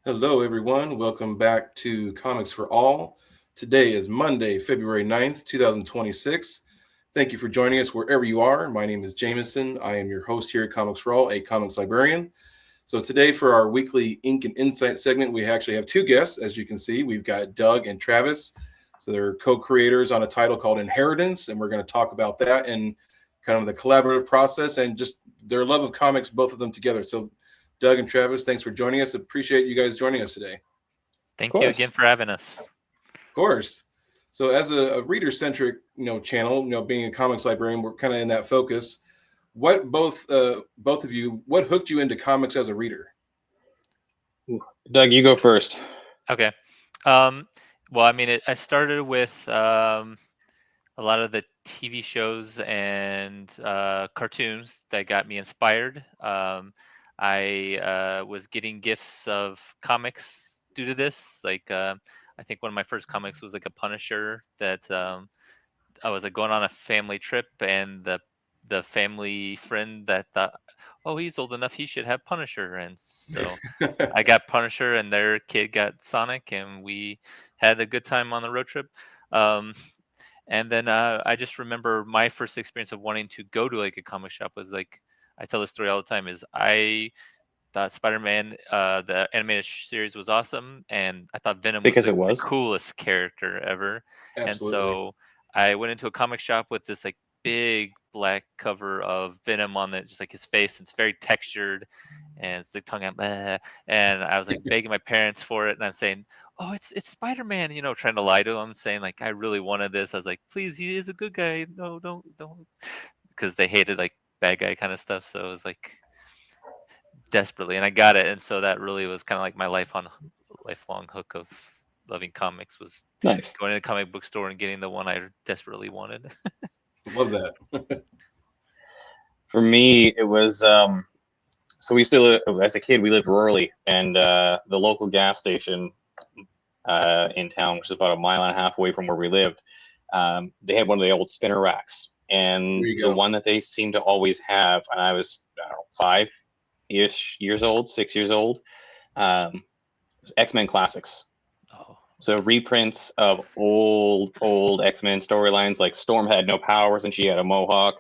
Hello, everyone. Welcome back to Comics for All. Today is Monday, February 9th, 2026. Thank you for joining us wherever you are. My name is Jameson. I am your host here at Comics for All, a comics librarian. So, today for our weekly Ink and Insight segment, we actually have two guests. As you can see, we've got Doug and Travis. So, they're co creators on a title called Inheritance, and we're going to talk about that and kind of the collaborative process and just their love of comics, both of them together. So, Doug and Travis, thanks for joining us. Appreciate you guys joining us today. Thank you course. again for having us. Of course. So, as a reader-centric, channel, being a comics librarian, we're kind of in that focus. What both of you, what hooked you into comics as a reader? Doug, you go first. Okay. Well, I mean, I started with a lot of the TV shows and cartoons that got me inspired. I was getting gifts of comics due to this. I think one of my first comics was like a Punisher that I was like going on a family trip, and the family friend that thought, oh, he's old enough, he should have Punisher, and so I got Punisher, and their kid got Sonic, and we had a good time on the road trip. Um, and then I just remember my first experience of wanting to go to like a comic shop was like, I tell this story all the time. Is I thought Spider-Man, the animated series, was awesome, and I thought Venom was Because like it the was. coolest character ever. And Absolutely. so I went into a comic shop with this like big black cover of Venom on it, just like his face. It's very textured, and it's like tongue out. "Bleh." And I was like begging my parents for it, and I'm saying, "Oh, it's Spider-Man," trying to lie to them, saying like I really wanted this. I was like, "Please, he is a good guy. No, don't," because they hated like bad guy kind of stuff. So it was like desperately, and I got it, and so that really was kind of like my lifelong hook of loving comics was Nice. going to the comic book store and getting the one I desperately wanted. Love that. For me, it was so we still, as a kid, we lived rurally, and the local gas station in town, which is about a mile and a half away from where we lived, they had one of the old spinner racks, and There you the go. one that they seemed to always have, and I was, I don't know, 5-ish years old, 6 years old, was X-Men Classics. Oh, So reprints of old X-Men storylines, like Storm had no powers and she had a mohawk.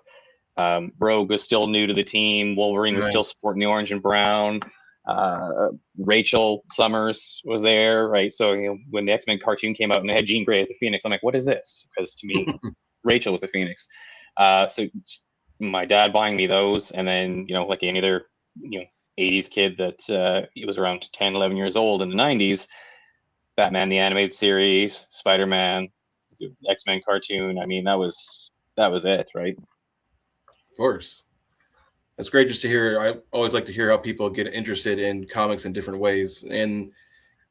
Rogue was still new to the team. Wolverine was still Nice. sporting the orange and brown. Rachel Summers was there, right? So when the X-Men cartoon came out and they had Jean Grey as the Phoenix, I'm like, what is this? Because to me, Rachel was the Phoenix. So my dad buying me those, and then like any other 80s kid that he was around 10, 11 years old in the 90s, Batman the animated series, Spider-Man, X-Men cartoon. I mean, that was it, right? Of course. That's great just to hear. I always like to hear how people get interested in comics in different ways. And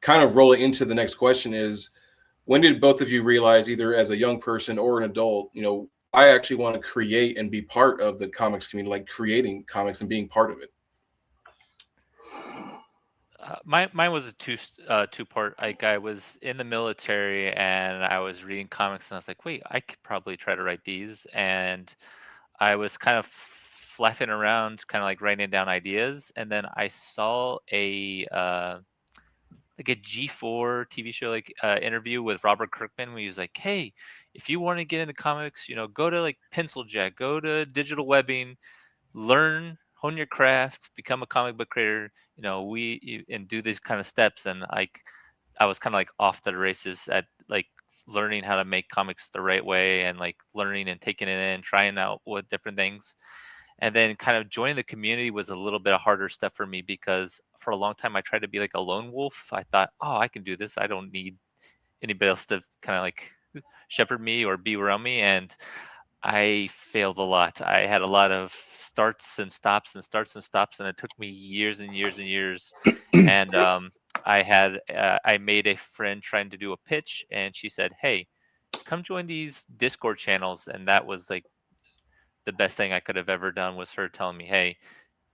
kind of rolling into the next question is, when did both of you realize, either as a young person or an adult, I actually want to create and be part of the comics community, like creating comics and being part of it? mine was a two part. Like I was in the military and I was reading comics, and I was like, wait, I could probably try to write these. And I was kind of flapping around, kind of like writing down ideas, and then I saw a like a G4 TV show interview with Robert Kirkman, where he was like, "Hey, if you want to get into comics, go to like Pencil Jack, go to digital webbing, learn, hone your craft, become a comic book creator. And do these kind of steps." And like, I was kind of like off the races at like learning how to make comics the right way, and like learning and taking it in, trying out with different things. And then kind of joining the community was a little bit of harder stuff for me, because for a long time I tried to be like a lone wolf. I thought, oh, I can do this. I don't need anybody else to kind of like shepherd me or be around me. And I failed a lot. I had a lot of starts and stops and starts and stops, and it took me years and years and years. And I made a friend trying to do a pitch, and she said, "Hey, come join these Discord channels." And that was like the best thing I could have ever done, was her telling me, "Hey,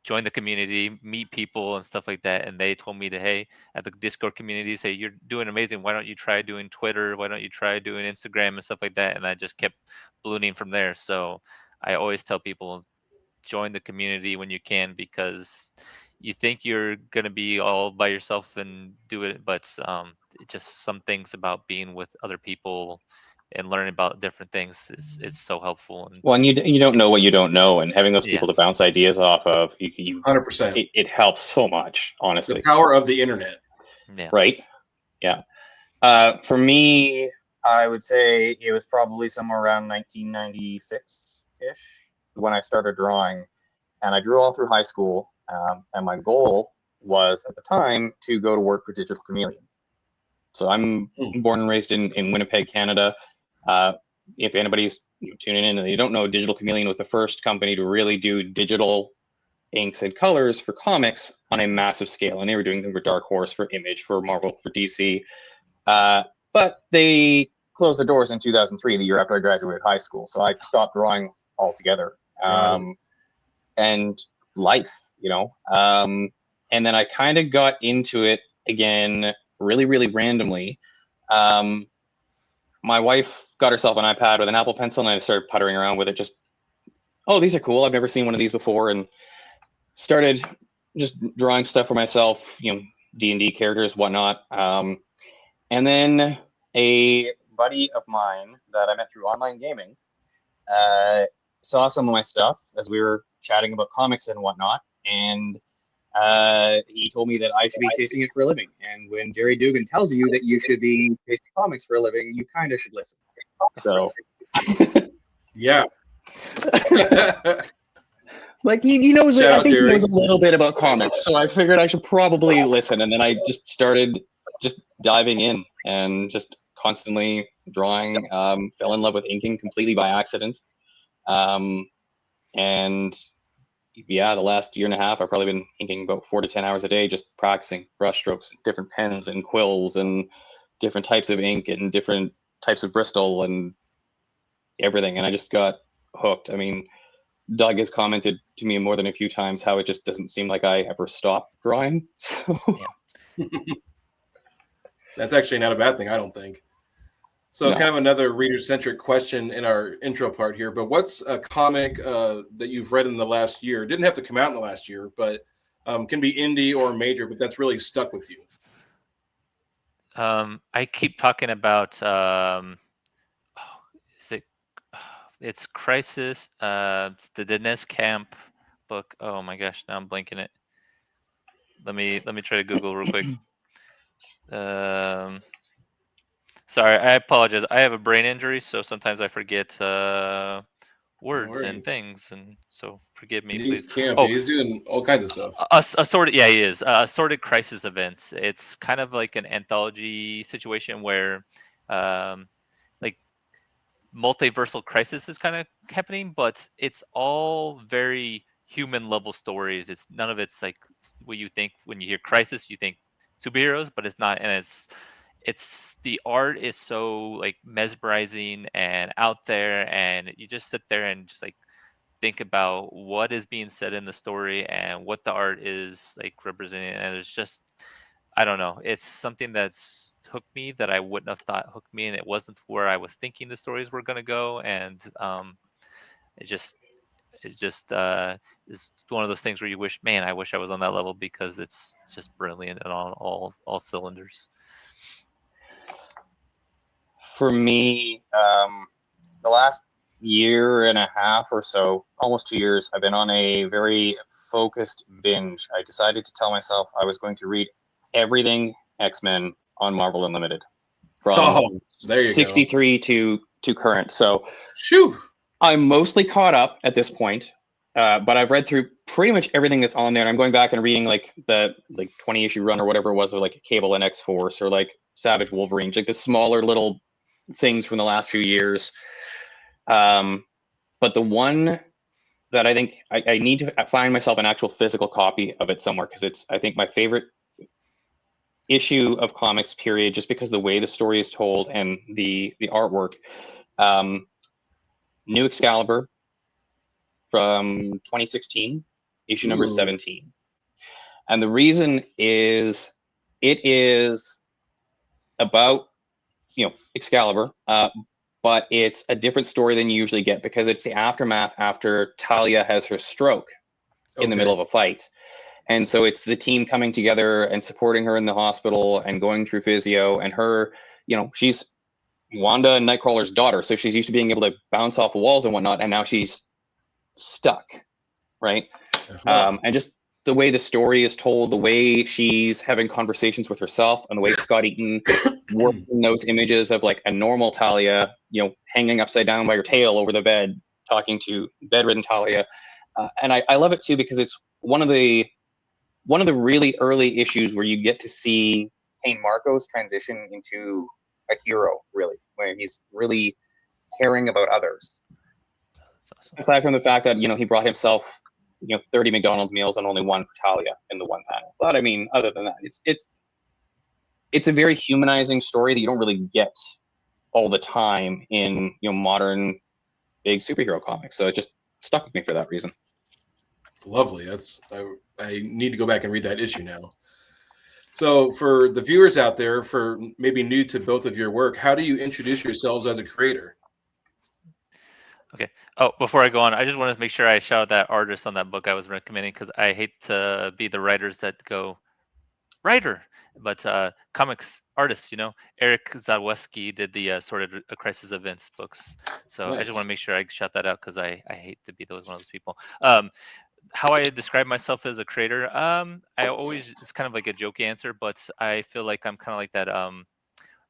join the community, meet people and stuff like that." And they told me to, hey, at the Discord community, say, "You're doing amazing. Why don't you try doing Twitter? Why don't you try doing Instagram and stuff like that?" And I just kept ballooning from there. So I always tell people, join the community when you can, because you think you're gonna be all by yourself and do it, but just some things about being with other people and learning about different things is so helpful. And Well, and you don't know what you don't know, and having those yeah, people to bounce ideas off of, you 100%. it helps so much, The honestly. power of the internet. yeah. Right? Yeah. For me, I would say it was probably somewhere around 1996-ish when I started drawing, and I drew all through high school. And my goal was at the time to go to work for Digital Chameleon. So I'm born and raised in Winnipeg, Canada. If anybody's tuning in and they don't know, Digital Chameleon was the first company to really do digital inks and colors for comics on a massive scale, and they were doing them for Dark Horse, for Image, for Marvel, for DC. But they closed the doors in 2003, the year after I graduated high school. So I stopped drawing altogether. And life, and then I kind of got into it again really, really randomly. My wife got herself an iPad with an Apple Pencil, and I started puttering around with it. Just, oh, these are cool. I've never seen one of these before, and started just drawing stuff for myself, D&D characters, whatnot. And then a buddy of mine that I met through online gaming saw some of my stuff as we were chatting about comics and whatnot, and he told me that I should be chasing it for a living. And when Jerry Dugan tells you that you should be chasing comics for a living, you kind of should listen. So, yeah. Like, he knows, Shout I out, think Jerry. he knows a little bit about comics, so I figured I should probably listen. And then I just started just diving in and just constantly drawing. Fell in love with inking completely by accident. And yeah, the last year and a half, I've probably been inking about 4 to 10 hours a day, just practicing brush strokes, different pens and quills and different types of ink and different types of Bristol and everything. And I just got hooked. I mean, Doug has commented to me more than a few times how it just doesn't seem like I ever stop drawing. So Yeah. That's actually not a bad thing, I don't think. So No. kind of another reader-centric question in our intro part here, but what's a comic that you've read in the last year? It didn't have to come out in the last year, but can be indie or major, but that's really stuck with you. I keep talking about it's Crisis, it's the Dines Camp book. Oh my gosh, now I'm blanking it. Let me try to Google real quick. Sorry, I apologize. I have a brain injury, so sometimes I forget words and things, and so forgive me, He's please. camp. Oh, He's doing all kinds of stuff. Assorted, yeah, he is. Assorted crisis events. It's kind of like an anthology situation where, like, multiversal crisis is kind of happening, but it's all very human level stories. It's none of it's like what you think when you hear crisis. You think superheroes, but it's not, and it's the art is so like mesmerizing and out there, and you just sit there and just like think about what is being said in the story and what the art is like representing. And it's just, I don't know, it's something that's hooked me that I wouldn't have thought hooked me, and it wasn't where I was thinking the stories were going to go. And it just is one of those things where you wish, man, I wish I was on that level, because it's just brilliant and on all cylinders. For me, the last year and a half or so, almost 2 years, I've been on a very focused binge. I decided to tell myself I was going to read everything X-Men on Marvel Unlimited from there you 63 to current. So Shoo. I'm mostly caught up at this point, but I've read through pretty much everything that's on there. And I'm going back and reading like the 20 issue run or whatever it was, or like Cable and X-Force or like Savage Wolverine, like the smaller little things from the last few years. But the one that I think I need to find myself an actual physical copy of it somewhere, because it's, I think, my favorite issue of comics, period, just because the way the story is told and the artwork. New Excalibur from 2016, issue number 17. And the reason is it is about, Excalibur, but it's a different story than you usually get, because it's the aftermath after Talia has her stroke in the middle of a fight. And so it's the team coming together and supporting her in the hospital and going through physio, and her, she's Wanda and Nightcrawler's daughter, so she's used to being able to bounce off walls and whatnot, and now she's stuck, right? And just the way the story is told, the way she's having conversations with herself, and the way Scott Eaton works in those images of like a normal Talia, hanging upside down by her tail over the bed, talking to bedridden Talia. And I love it too, because it's one of the really early issues where you get to see Kane Marco's transition into a hero, really, where he's really caring about others. That's awesome. Aside from the fact that, he brought himself, 30 McDonald's meals and only one for Talia in the one panel. But I mean, other than that, it's a very humanizing story that you don't really get all the time in, modern big superhero comics. So it just stuck with me for that reason. Lovely. I need to go back and read that issue now. So for the viewers out there, for maybe new to both of your work, how do you introduce yourselves as a creator? Okay. Oh, before I go on, I just want to make sure I shout out that artist on that book I was recommending, because I hate to be the writers that go, writer, but comics artists, Eric Zawadzki did the Sorted Crisis Events books. So I just want Nice. to make sure I shout that out, because I hate to be one of those people. How I describe myself as a creator, I always, it's kind of like a joke answer, but I feel like I'm kind of like that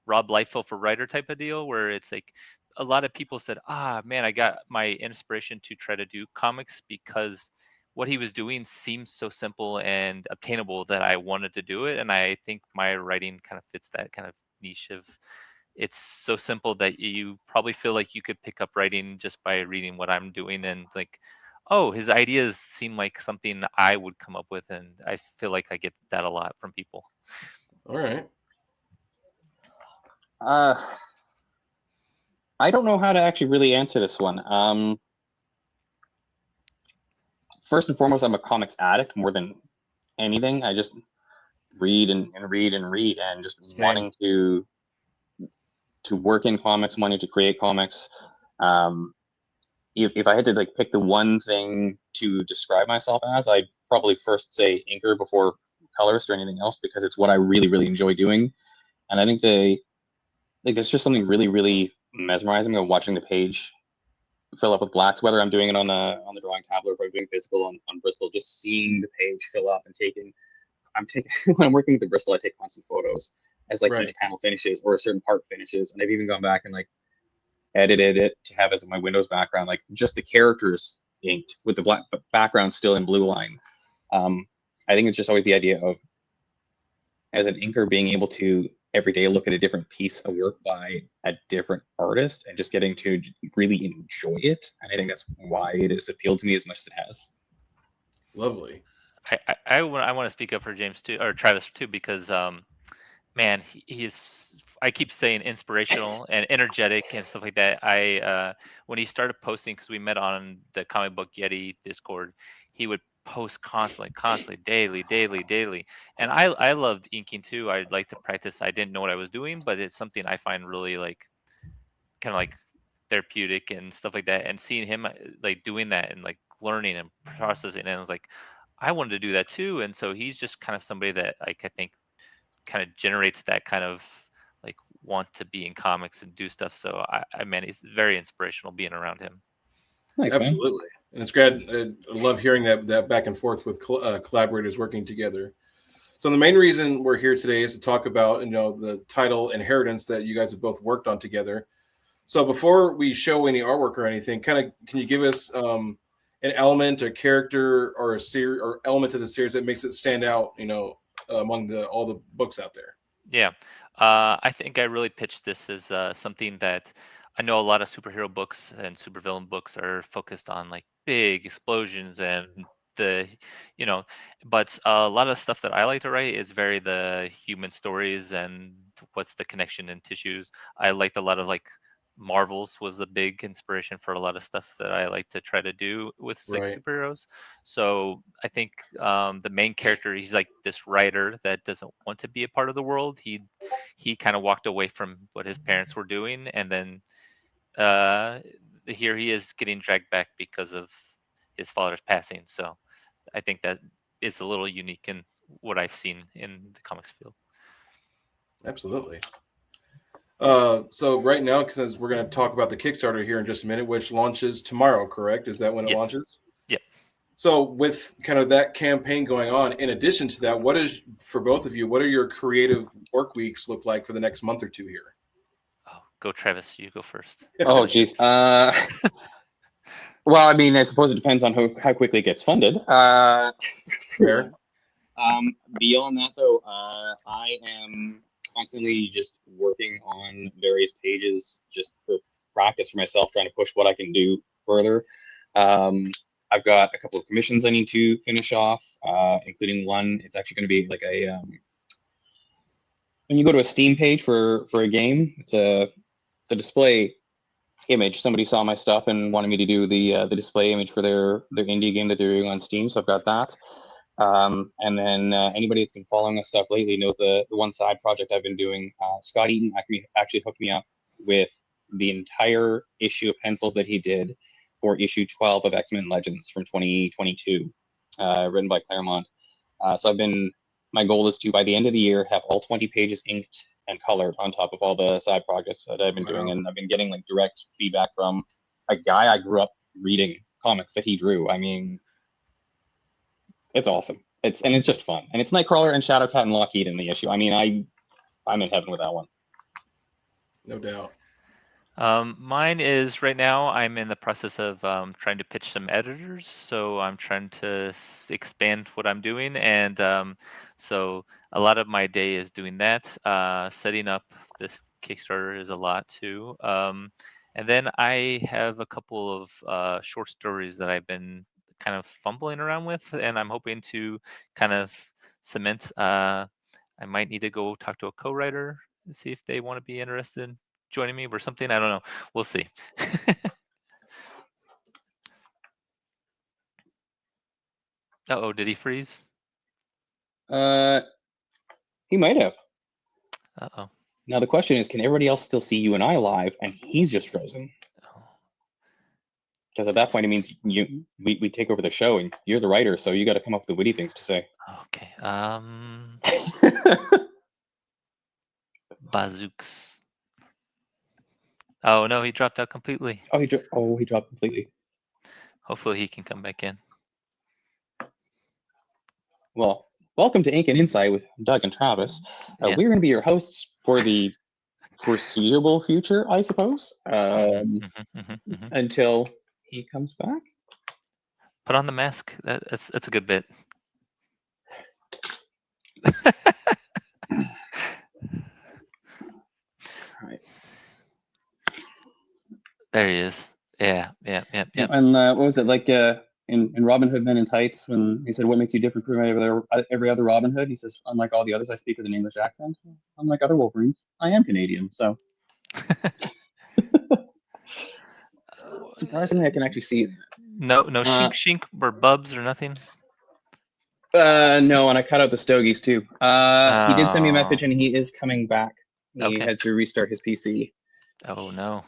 Rob Liefeld for writer type of deal, where it's like a lot of people said, man, I got my inspiration to try to do comics because what he was doing seems so simple and obtainable that I wanted to do it. And I think my writing kind of fits that kind of niche of, it's so simple that you probably feel like you could pick up writing just by reading what I'm doing, and like, oh, his ideas seem like something I would come up with. And I feel like I get that a lot from people. All right. I don't know how to actually really answer this one. First and foremost, I'm a comics addict more than anything. I just read and read and read, and just Same. wanting to work in comics, wanting to create comics. If I had to like pick the one thing to describe myself as, I'd probably first say inker before colorist or anything else, because it's what I really, really enjoy doing. And I think there's just something really, really mesmerizing about watching the page fill up with blacks, whether I'm doing it on the drawing tablet or if I'm doing physical on Bristol, just seeing the page fill up and when I'm working with the Bristol, I take constant photos as like Right. each panel finishes or a certain part finishes. And I've even gone back and like edited it to have as my Windows background, like just the characters inked with the black background still in blue line. I think it's just always the idea of, as an inker, being able to every day look at a different piece of work by a different artist and just getting to really enjoy it. And I think that's why it has appealed to me as much as it has. Lovely. I want to speak up for James too, or Travis too, because man, he is. I keep saying inspirational and energetic and stuff like that. When he started posting, because we met on the Comic Book Yeti Discord, he would post constantly, daily, and I loved inking too. I'd like to practice. I didn't know what I was doing, but it's something I find really like kind of like therapeutic and stuff like that. And seeing him like doing that and like learning and processing, and I was like, I wanted to do that too. And so he's just kind of somebody that like I think kind of generates that kind of like want to be in comics and do stuff. So I mean, it's very inspirational being around him. Thanks, man. Absolutely. And it's great. I love hearing that back and forth with collaborators working together. So the main reason we're here today is to talk about, the title Inheritance that you guys have both worked on together. So before we show any artwork or anything, can you give us an element, a character, or a series or element to the series that makes it stand out, among all the books out there? Yeah. I think I really pitched this as something that I know a lot of superhero books and supervillain books are focused on like big explosions and the, you know, but a lot of stuff that I like to write is very the human stories and what's the connection in tissues. I liked a lot of like Marvels was a big inspiration for a lot of stuff that I like to try to do with like Right. superheroes. So I think the main character, he's like this writer that doesn't want to be a part of the world. He kind of walked away from what his parents were doing, and then uh, here he is getting dragged back because of his father's passing. So I think that is a little unique in what I've seen in the comics field. Absolutely. So right now, because we're going to talk about the Kickstarter here in just a minute, which launches tomorrow, correct? Is that when it Yes. launches? Yep. So with kind of that campaign going on, in addition to that, what is, for both of you, what are your creative work weeks look like for the next month or two here? Oh, go Travis, you go first. Oh, geez. Well, I mean, I suppose it depends on how quickly it gets funded. Fair. Beyond that, though, I am constantly just working on various pages just for practice for myself, trying to push what I can do further. I've got a couple of commissions I need to finish off, including one. It's actually going to be like a when you go to a Steam page for a game, it's the display image. Somebody saw my stuff and wanted me to do the display image for their indie game that they're doing on Steam, so I've got that. And then anybody that's been following us stuff lately knows the one side project I've been doing. Scott Eaton actually hooked me up with the entire issue of pencils that he did for issue 12 of X-Men Legends from 2022, written by Claremont. So my goal is to, by the end of the year, have all 20 pages inked and colored on top of all the side projects that I've been doing. And I've been getting like direct feedback from a guy I grew up reading comics that he drew. I mean, it's awesome. It's just fun. And it's Nightcrawler and Shadowcat and Lockheed in the issue. I mean, I'm in heaven with that one. No doubt. Mine is right now I'm in the process of trying to pitch some editors. So I'm trying to expand what I'm doing. And so a lot of my day is doing that. Setting up this Kickstarter is a lot too. And then I have a couple of short stories that I've been kind of fumbling around with, and I'm hoping to kind of cement. I might need to go talk to a co-writer and see if they want to be interested in joining me or something. I don't know. We'll see. Uh-oh, did he freeze? He might have. Uh-oh. Now the question is, can everybody else still see you and I live, and he's just frozen? Because at that point, it means we take over the show, and you're the writer, so you got to come up with the witty things to say. Okay. Bazooks. Oh no, he dropped out completely. Oh, he dropped completely. Hopefully he can come back in. Well, welcome to Ink and Insight with Doug and Travis. Yeah. We're going to be your hosts for the foreseeable future, I suppose, until he comes back. Put on the mask. That's a good bit. Right. There he is. Yeah. And what was it like in Robin Hood Men in Tights when he said, "What makes you different from every other Robin Hood?" He says, "Unlike all the others, I speak with an English accent. Unlike other Wolverines, I am Canadian." So surprisingly, I can actually see. No shink or bubs or nothing. No, and I cut out the stogies too. He did send me a message, and he is coming back. He had to restart his PC. Oh no.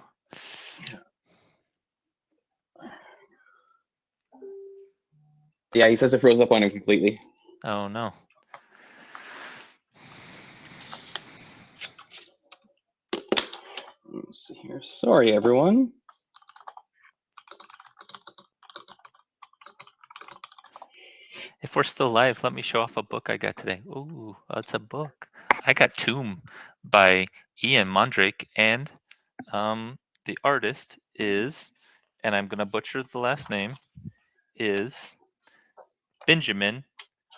Yeah, he says it froze up on him completely. Oh no. Let's see here. Sorry, everyone. If we're still live, let me show off a book I got today. Ooh, it's a book. I got Tomb by Ian Mondrake, and the artist is, and I'm gonna butcher the last name, is Benjamin,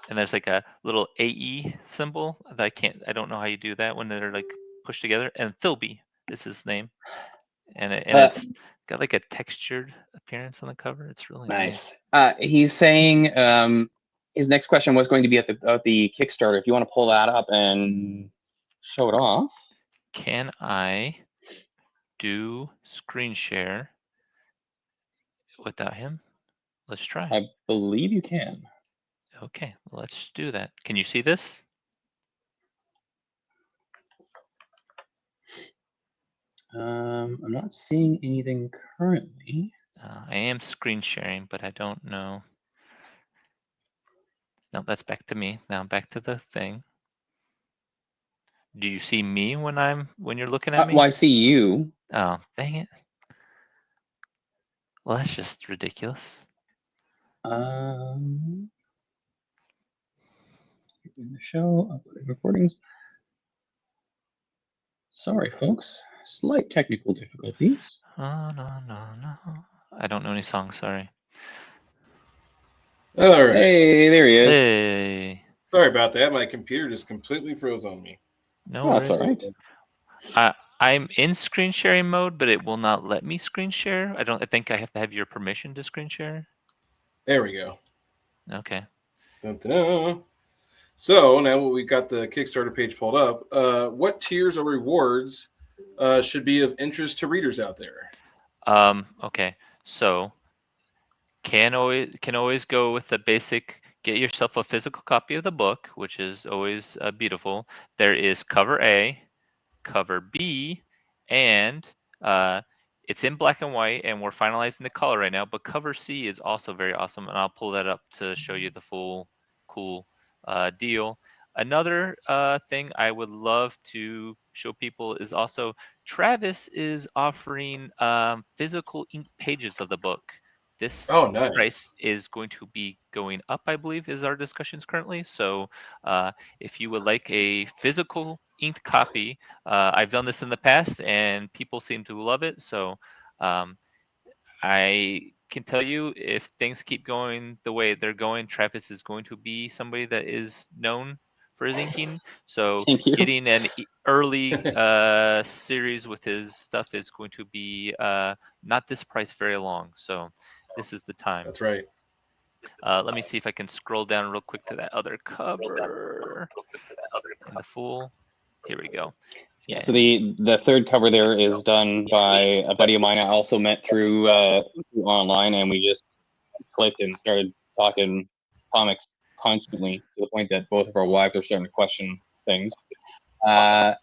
and there's like a little AE symbol that I don't know how you do that when they're like pushed together. And Philby is his name, and it's got like a textured appearance on the cover. It's really nice. He's saying his next question was going to be at the Kickstarter. If you want to pull that up and show it off. Can I do screen share without him? Let's try. I believe you can. Okay, let's do that. Can you see this? I'm not seeing anything currently. I am screen sharing, but I don't know. No, that's back to me. Now back to the thing. Do you see me when you're looking at me? Well, I see you. Oh, dang it. Well, that's just ridiculous. In the show, uploading recordings. Sorry, folks. Slight technical difficulties. Oh, no. I don't know any songs, sorry. All right. Hey, there he is. Hey. Sorry about that. My computer just completely froze on me. No Oh, that's worries. all right. I'm in screen sharing mode, but it will not let me screen share. I think I have to have your permission to screen share. There we go. Okay. Dun, dun, dun. So now we got the Kickstarter page pulled up. What tiers or rewards should be of interest to readers out there? Okay. So can always go with the basic. Get yourself a physical copy of the book, which is always beautiful. There is cover A, cover B, and uh, it's in black and white, and we're finalizing the color right now. But cover C is also very awesome, and I'll pull that up to show you the full cool deal. Another thing I would love to show people is also Travis is offering physical ink pages of the book. This Oh, price nice. is going to be going up, I believe, is our discussions currently. So if you would like a physical inked copy, I've done this in the past and people seem to love it. So um, I can tell you if things keep going the way they're going, Travis is going to be somebody that is known for his inking. So Thank you. getting an early series with his stuff is going to be not this price very long. So this is the time. That's right. Let me see if I can scroll down real quick to that other cover in the full. Here we go. Yeah, so And the third cover there is done by a buddy of mine I also met through online, and we just clicked and started talking comics constantly to the point that both of our wives are starting to question things. But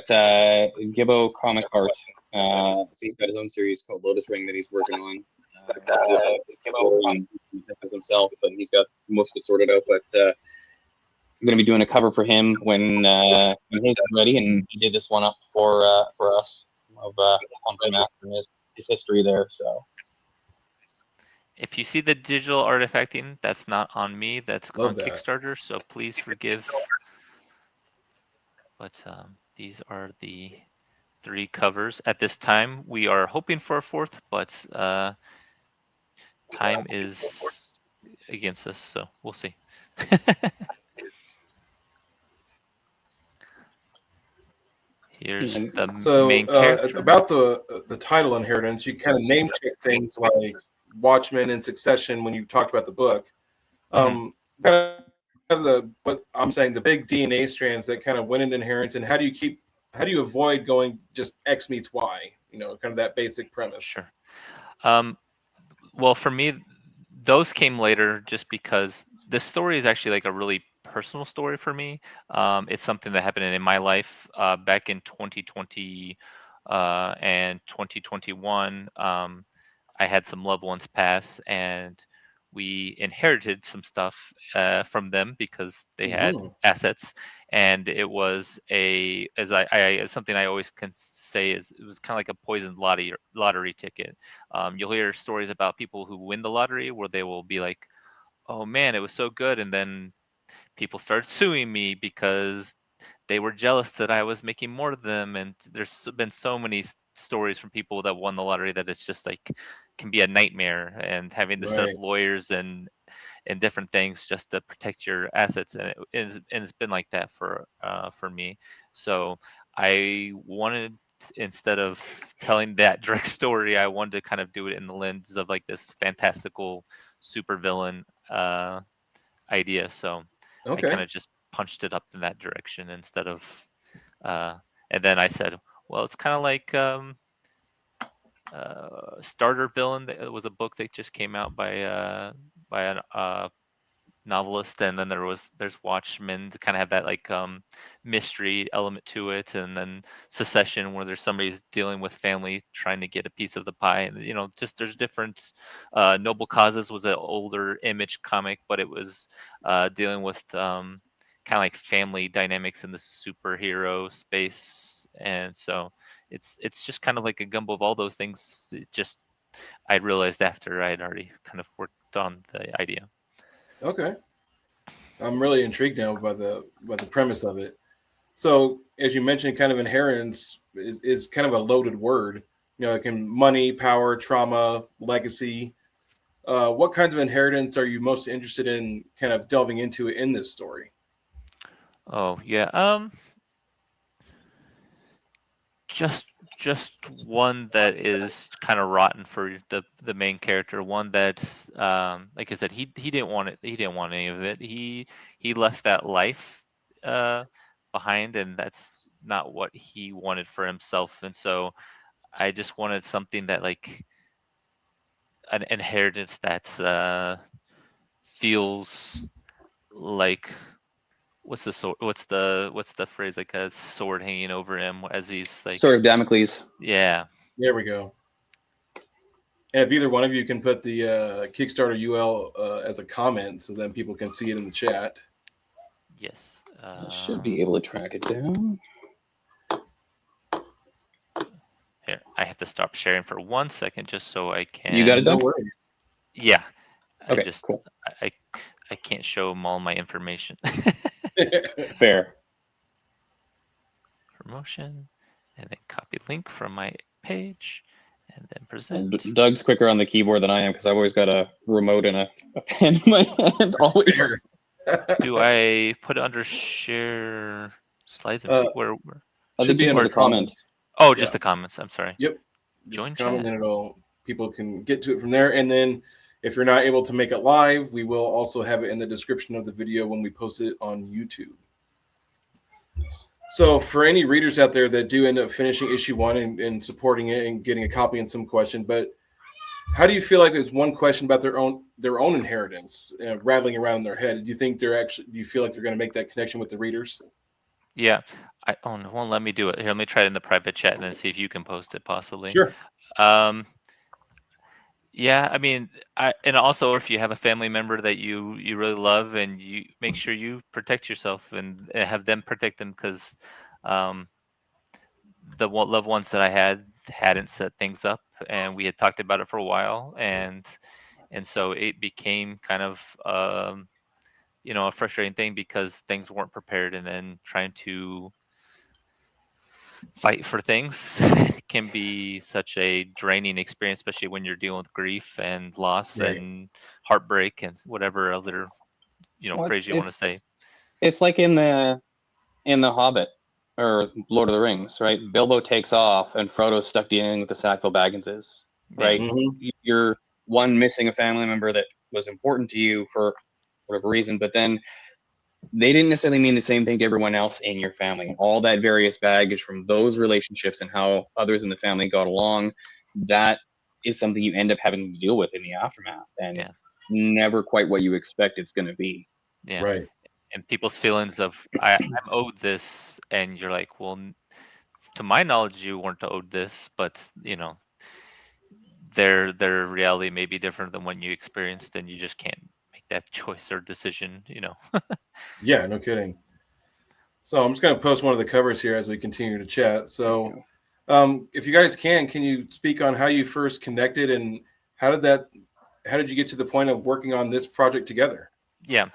Gibbo Comic Art, so he's got his own series called Lotus Ring that he's working on. Gibbo as himself, but he's got most of it sorted out. But I'm going to be doing a cover for him when he's ready, and he did this one up for us of Pumpkin Master and his history there. So if you see the digital artifacting, that's not on me. That's Love on that. Kickstarter. So please forgive. But these are the 3 covers. At this time, we are hoping for a 4th, but time is against us. So we'll see. Here's the So main character. about the title inheritance, you kind of name check things like Watchmen and Succession when you talked about the book. Kind of what I'm saying, the big DNA strands that kind of went into inheritance, and how do you avoid going just X meets Y? You know, kind of that basic premise. Sure. Well, for me, those came later just because this story is actually like a really personal story for me. It's something that happened in my life back in 2020 and 2021. I had some loved ones pass, and we inherited some stuff from them because they had Mm-hmm. assets, and it was as something I always can say is it was kind of like a poisoned lottery ticket. You'll hear stories about people who win the lottery where they will be like, "Oh man, it was so good," and then people started suing me because they were jealous that I was making more than them. And been so many stories from people that won the lottery that it's just like can be a nightmare, and having to set up Right. lawyers and different things just to protect your assets. And it's been like that for me. So I wanted, instead of telling that direct story, I wanted to kind of do it in the lens of like this fantastical supervillain idea. So I kind Okay. of just punched it up in that direction instead of, uh, and then I said, well, it's kind of like Starter Villain. It was a book that just came out by an novelist, and then there's Watchmen to kind of have that like mystery element to it, and then Secession where there's somebody dealing with family trying to get a piece of the pie, and just there's different Noble Causes was an older Image comic, but it was dealing with kind of like family dynamics in the superhero space, and so it's just kind of like a gumbo of all those things. It just I realized after I'd already kind of worked on the idea. Okay. I'm really intrigued now by the premise of it. So, as you mentioned, kind of inheritance is kind of a loaded word. It can money, power, trauma, legacy. What kinds of inheritance are you most interested in kind of delving into in this story? Oh yeah, just just one that is kind of rotten for the main character. One that's like I said, he didn't want it. He didn't want any of it. He left that life uh, behind, and that's not what he wanted for himself. And so I just wanted something that like an inheritance that feels like what's the phrase, like a sword hanging over him as he's Sort like of Damocles. yeah. There we go. And if either one of you can put the Kickstarter UL as a comment, so then people can see it in the chat. Yes. I should be able to track it down. Here, I have to stop sharing for 1 second just so I can. You got it No done? worries. Yeah. Okay, cool. I can't show them all my information. Fair. Promotion, and then copy link from my page, and then present. Doug's quicker on the keyboard than I am because I've always got a remote and a pen in my hand. Always. Do I put it under share slides and where? I Should think be just under as the a comment. comments. Oh, just Yeah. the comments. I'm sorry. Yep. Just Join comment, chat. then people can get to it from there. And then if you're not able to make it live, we will also have it in the description of the video when we post it on YouTube. So for any readers out there that do end up finishing issue 1 and supporting it and getting a copy and some question, but how do you feel like there's one question about their own inheritance rattling around in their head? Do you think do you feel like they're going to make that connection with the readers? Yeah. It won't let me do it. Here, let me try it in the private chat and then see if you can post it possibly. Sure. Yeah, I mean, and also if you have a family member that you really love, and you make sure you protect yourself and have them protect them, because um, loved ones that I hadn't set things up, and we had talked about it for a while, and so it became kind of a frustrating thing because things weren't prepared, and then trying to fight for things can be such a draining experience, especially when you're dealing with grief and loss Right. and heartbreak and whatever other Well, phrase you want to say. it's like in the Hobbit or Lord of the Rings, right? Bilbo takes off and Frodo's stuck dealing with the Sackville Bagginses, right? Yeah. Mm-hmm. You're one missing a family member that was important to you for whatever reason, but then they didn't necessarily mean the same thing to everyone else in your family. All that various baggage from those relationships and how others in the family got along, that is something you end up having to deal with in the aftermath. And Yeah. it's never quite what you expect it's going to be. Yeah. Right. And people's feelings of I'm owed this, and you're like, well, to my knowledge, you weren't owed this, but their reality may be different than what you experienced, and you just can't make that choice or decision. Yeah, no kidding. So I'm just going to post one of the covers here as we continue to chat. So if you guys can you speak on how you first connected, and how did you get to the point of working on this project together? Yeah.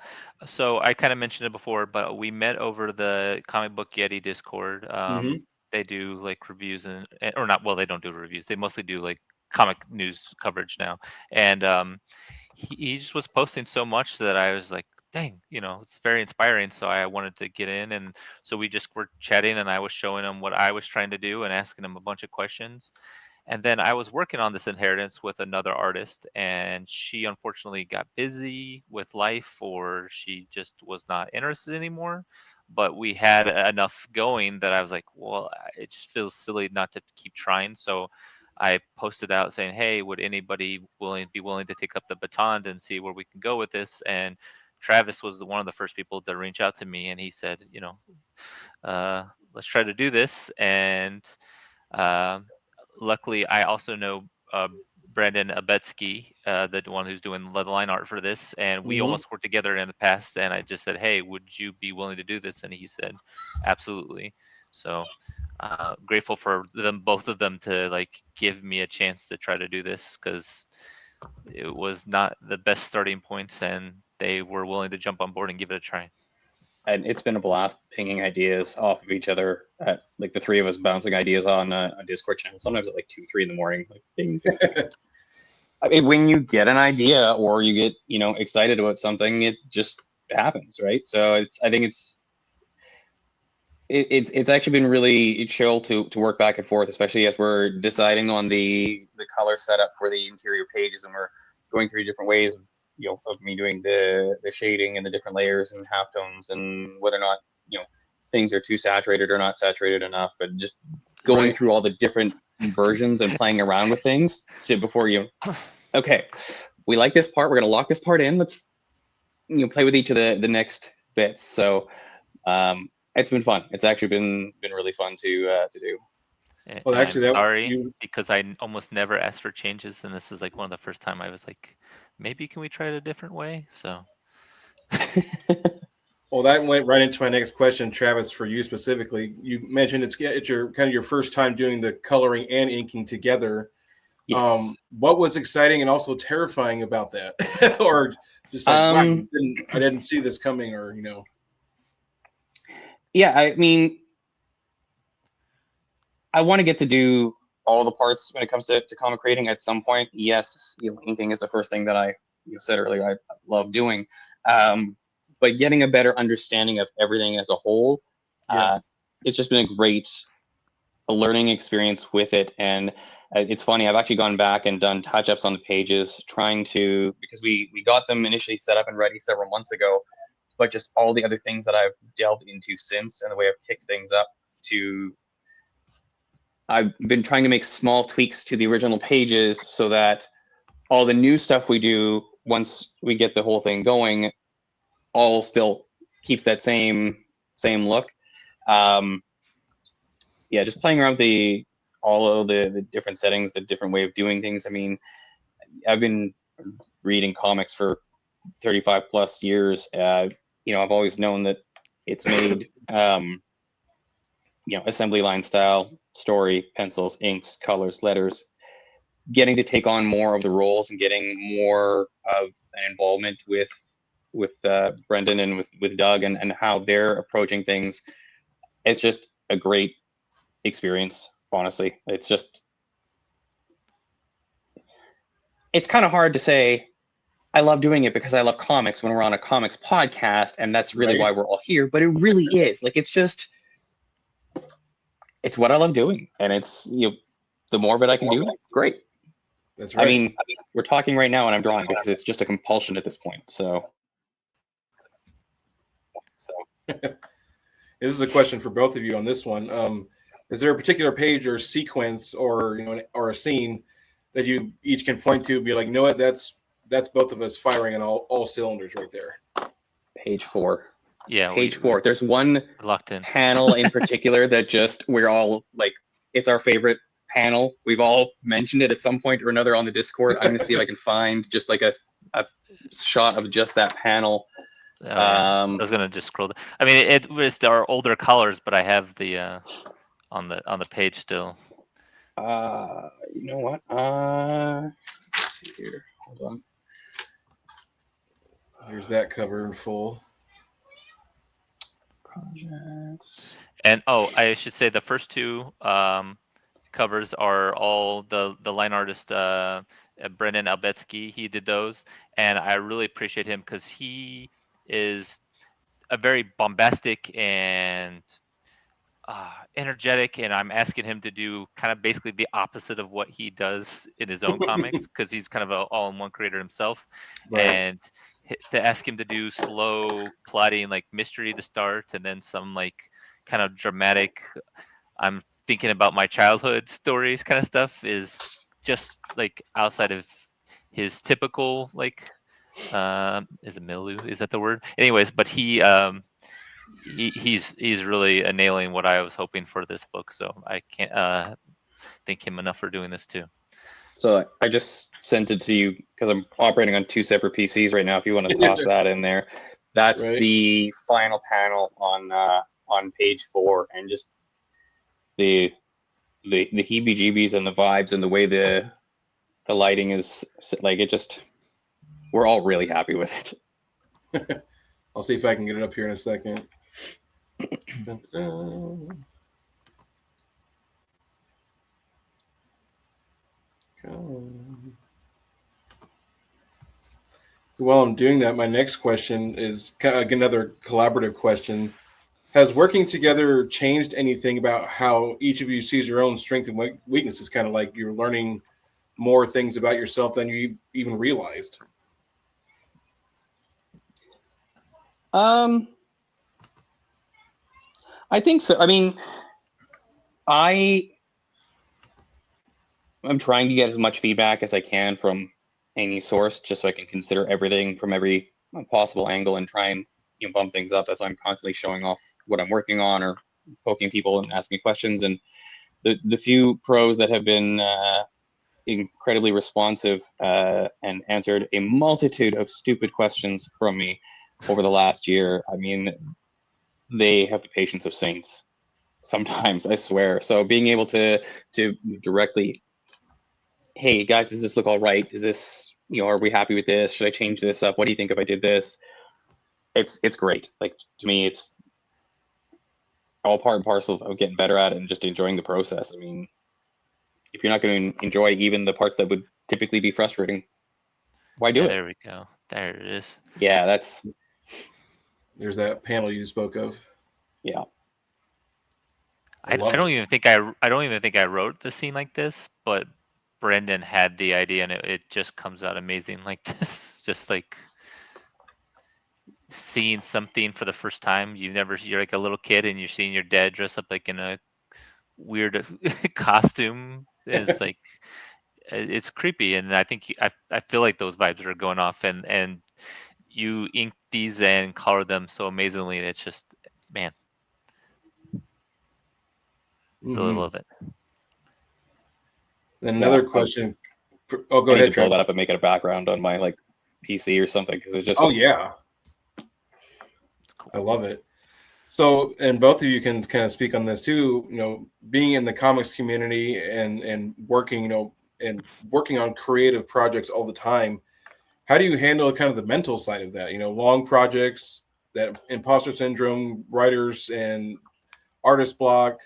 So I kind of mentioned it before, but we met over the Comic Book Yeti Discord. Mm-hmm. They do like reviews or not. Well, they don't do reviews. They mostly do like comic news coverage now. And he just was posting so much that I was like, dang, it's very inspiring. So I wanted to get in, and so we just were chatting, and I was showing him what I was trying to do and asking him a bunch of questions. And then I was working on this inheritance with another artist, and she unfortunately got busy with life, or she just was not interested anymore. But we had enough going that I was like, well, it just feels silly not to keep trying. So I posted out saying, hey, would anybody be willing to take up the baton and see where we can go with this? And Travis was one of the first people to reach out to me, and he said, let's try to do this. And um luckily, I also know Brandon Abetsky, the one who's doing the line art for this, and we Mhm. almost worked together in the past. And I just said, "Hey, would you be willing to do this?" And he said, "Absolutely." So grateful for them, both of them, to like give me a chance to try to do this, because it was not the best starting points, and they were willing to jump on board and give it a try. And it's been a blast pinging ideas off of each other. Like the three of us bouncing ideas on a Discord channel. Sometimes at like 2, 3 in the morning. Like ping, ping, ping. I mean, when you get an idea or you get excited about something, it just happens, right? So I think it's actually been really chill to work back and forth, especially as we're deciding on the color setup for the interior pages, and we're going through different ways of me doing the shading and the different layers and halftones, and whether or not things are too saturated or not saturated enough, and just going Right. through all the different versions and playing around with things before okay, we like this part, we're going to lock this part in, let's play with each of the next bits. So it's been fun. It's actually been really fun to do. Well, And actually, that sorry, you because I almost never ask for changes, and this is like one of the first time I was like, maybe can we try it a different way? So well, that went right into my next question, Travis, for you specifically. You mentioned it's your kind of your first time doing the coloring and inking together. Yes. What was exciting and also terrifying about that, or just like, wow, Um, I didn't see this coming, or yeah, I mean, I want to get to do all the parts when it comes to comic creating at some point. Yes, inking is the first thing that I said earlier I love doing. But getting a better understanding of everything as a whole, yes, it's just been a great learning experience with it. And it's funny, I've actually gone back and done touch-ups on the pages, trying to, because we got them initially set up and ready several months ago, but just all the other things that I've delved into since, and the way I've kicked things up to, I've been trying to make small tweaks to the original pages so that all the new stuff we do once we get the whole thing going all still keeps that same look. Um, yeah, just playing around with all of the different settings, the different way of doing things. I mean, I've been reading comics for 35 plus years. I've always known that it's made assembly line style, story, pencils, inks, colors, letters. Getting to take on more of the roles and getting more of an involvement with Brendan and with Doug, and how they're approaching things. It's just a great experience. Honestly, it's kind of hard to say I love doing it because I love comics when we're on a comics podcast, and that's really right. why we're all here. But it really is like, it's what I love doing, and it's the more of it I can do, great. That's I right. mean, we're talking right now and I'm drawing because it's just a compulsion at this point. So This is a question for both of you on this one. Is there a particular page or sequence, or or a scene that you each can point to and be like, you know what, that's both of us firing on all cylinders right there. page 4. yeah, Page 4. There's one locked in. panel in particular that we're all like, it's our favorite panel. We've all mentioned it at some point or another on the Discord. I'm going to see if I can find just like a shot of just that panel. Oh, yeah. I was gonna just scroll. I mean, it was our older colors, but I have the on the page still. You know what? Let's see here. Hold on. Here's that cover in full. Projects. And I should say the first two covers are all the line artist Brendan Albetsky. He did those, and I really appreciate him because he is a very bombastic and energetic, and I'm asking him to do kind of basically the opposite of what he does in his own comics, because he's kind of an all-in-one creator himself. Right. And to ask him to do slow plotting, like mystery to start, and then some like kind of dramatic, I'm thinking about my childhood stories kind of stuff, is just like outside of his typical like Is it Milu? Is that the word? Anyways, but he's really nailing what I was hoping for this book. So I can't thank him enough for doing this too. So I just sent it to you because I'm operating on 2 separate PCs right now. If you want to toss that in there, that's Right. the final panel on page 4, and just the heebie-jeebies and the vibes and the way the lighting is, like, it just, we're all really happy with it. I'll see if I can get it up here in a second. So while I'm doing that, my next question is another collaborative question. Has working together changed anything about how each of you sees your own strengths and weaknesses? Kind of like you're learning more things about yourself than you even realized. I think so. I mean, I'm trying to get as much feedback as I can from any source, just so I can consider everything from every possible angle and try and bump things up. That's why I'm constantly showing off what I'm working on or poking people and asking questions. And the few pros that have been incredibly responsive and answered a multitude of stupid questions from me over the last year, I mean, they have the patience of saints sometimes, I swear. So being able to directly, hey guys, does this look all right? Is this, are we happy with this? Should I change this up? What do you think if I did this? It's great. Like, to me, it's all part and parcel of getting better at it and just enjoying the process. I mean, if you're not going to enjoy even the parts that would typically be frustrating, why do it? There we go. There it is. Yeah, There's that panel you spoke of. Yeah. I don't even think I wrote the scene like this, but Brendan had the idea, and it just comes out amazing like this. Just like seeing something for the first time. You're like a little kid and you're seeing your dad dress up like in a weird costume. Is like it's creepy, and I think I feel like those vibes are going off, and you ink these and color them so amazingly. It's just, man, really love it. Then another question. Oh, go I need ahead, to build Travis. that up and make it a background on my PC or something, because it's just. Oh yeah, Cool. I love it. So, and both of you can kind of speak on this too. Being in the comics community and working, and working on creative projects all the time. How do you handle kind of the mental side of that? Long projects, that imposter syndrome, writers and artist block,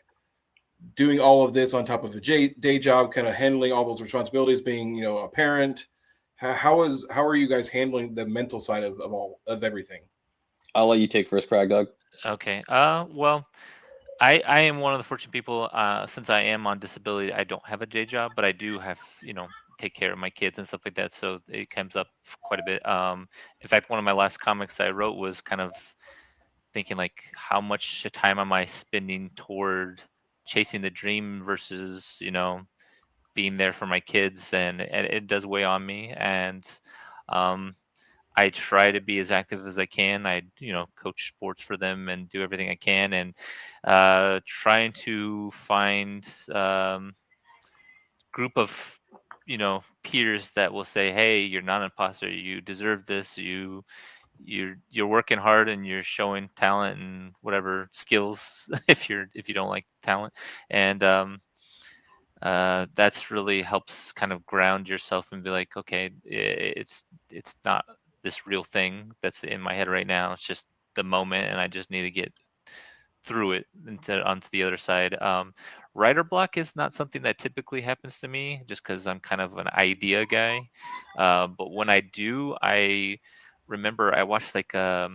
doing all of this on top of a day job, kind of handling all those responsibilities, being a parent. How are you guys handling the mental side of everything? I'll let you take first crack, Doug. Okay. Well, I am one of the fortunate people. Since I am on disability, I don't have a day job, but I do have, take care of my kids and stuff like that. So it comes up quite a bit. In fact, one of my last comics I wrote was kind of thinking like, how much time am I spending toward chasing the dream versus, being there for my kids, and it does weigh on me. And um, I try to be as active as I can. I, coach sports for them and do everything I can, and trying to find group of, peers that will say, "Hey, you're not an imposter. You deserve this. You're working hard and you're showing talent and whatever skills if you don't like talent." And that's really helps kind of ground yourself and be like, okay, it's not this real thing that's in my head right now. It's just the moment, and I just need to get through it onto the other side. Writer block is not something that typically happens to me, just because I'm kind of an idea guy. But when I do, I remember I watched like I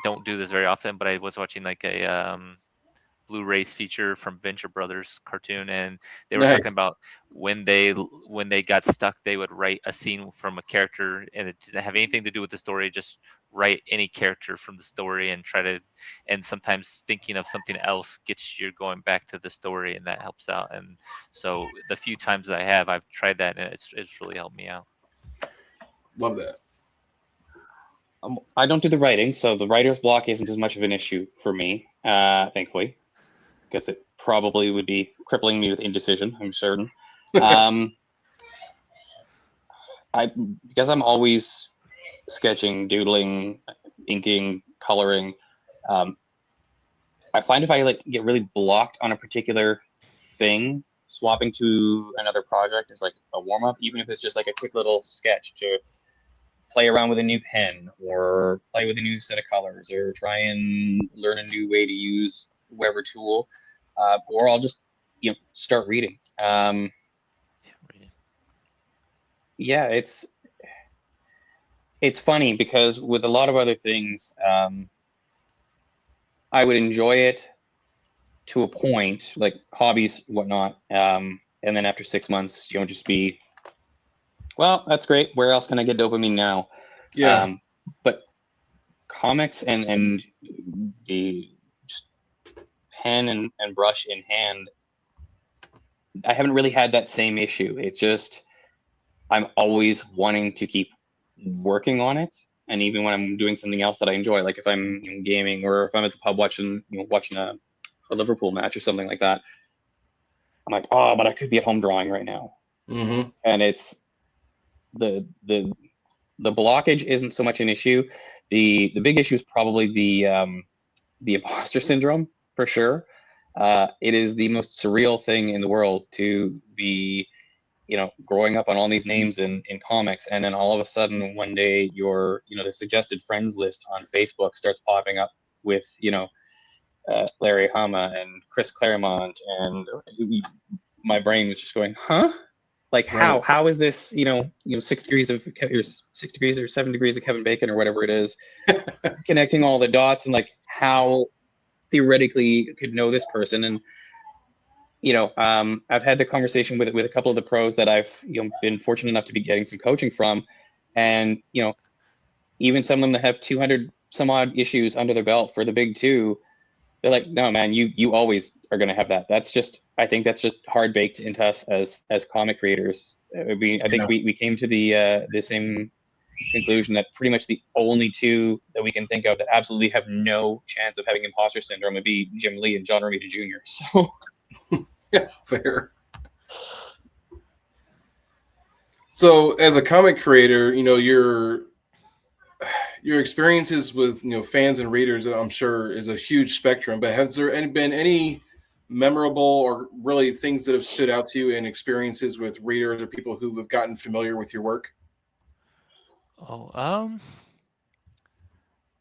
don't do this very often, but I was watching like a Blu-rays feature from Venture Brothers cartoon, and they were talking Nice. about when they got stuck, they would write a scene from a character, and it didn't have anything to do with the story. Just write any character from the story and try to, and sometimes thinking of something else gets you going back to the story, and that helps out. And so the few times I've tried that, and it's really helped me out. Love that. I don't do the writing, so the writer's block isn't as much of an issue for me, thankfully, because it probably would be crippling me with indecision, I'm certain. Because I'm always sketching, doodling, inking, coloring. I find if I get really blocked on a particular thing, swapping to another project is like a warm up, even if it's just like a quick little sketch to play around with a new pen or play with a new set of colors or try and learn a new way to use whatever tool, or I'll just start reading. Yeah, it's funny because with a lot of other things, I would enjoy it to a point, like hobbies, whatnot. And then after 6 months, just be, well, that's great. Where else can I get dopamine now? Yeah. But comics and the just pen and brush in hand, I haven't really had that same issue. It's just I'm always wanting to keep working on it. And even when I'm doing something else that I enjoy, like if I'm gaming or if I'm at the pub watching a Liverpool match or something like that, I'm like, oh, but I could be at home drawing right now. Mm-hmm. And it's the blockage isn't so much an issue. The big issue is probably the imposter syndrome, for sure. It is the most surreal thing in the world to be growing up on all these names in comics, and then all of a sudden one day your the suggested friends list on Facebook starts popping up with Larry Hama and Chris Claremont, and my brain was just going, huh? Like how is this 6 degrees of 6 degrees or 7 degrees of Kevin Bacon or whatever it is, connecting all the dots, and like how theoretically could know this person. And I've had the conversation with a couple of the pros that I've been fortunate enough to be getting some coaching from, and even some of them that have 200 some odd issues under their belt for the big two, they're like, no, man, you always are going to have that. I think that's just hard baked into us as comic creators. I think we came to the same conclusion that pretty much the only two that we can think of that absolutely have no chance of having imposter syndrome would be Jim Lee and John Romita Jr. So yeah, fair. So as a comic creator, your experiences with fans and readers, I'm sure, is a huge spectrum. But has there been any memorable or really things that have stood out to you in experiences with readers or people who have gotten familiar with your work?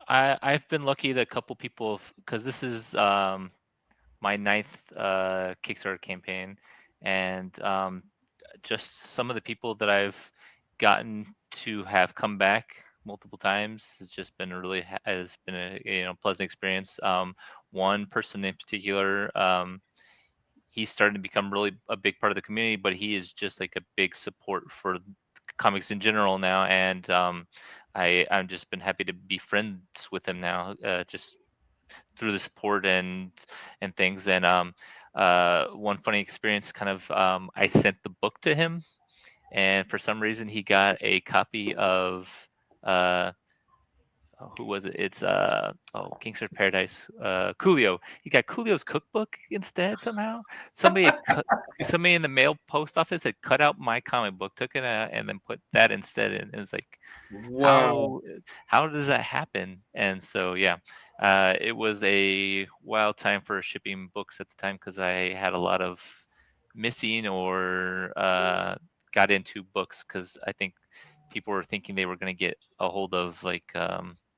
I've been lucky that a couple people, because this is my ninth Kickstarter campaign, and just some of the people that I've gotten to have come back multiple times has just been has been a pleasant experience. One person in particular, he's starting to become really a big part of the community, but he is just like a big support for comics in general now, and I'm just been happy to be friends with him now, just through the support and things. And one funny experience, kind of, I sent the book to him, and for some reason he got a copy of who was it? It's Gangster Paradise. Coolio. He got Coolio's cookbook instead somehow. Somebody in the mail post office had cut out my comic book, took it out, and then put that instead. And it was like, Wow. how does that happen? And so yeah, it was a wild time for shipping books at the time, because I had a lot of missing or got into books because I think people were thinking they were going to get a hold of like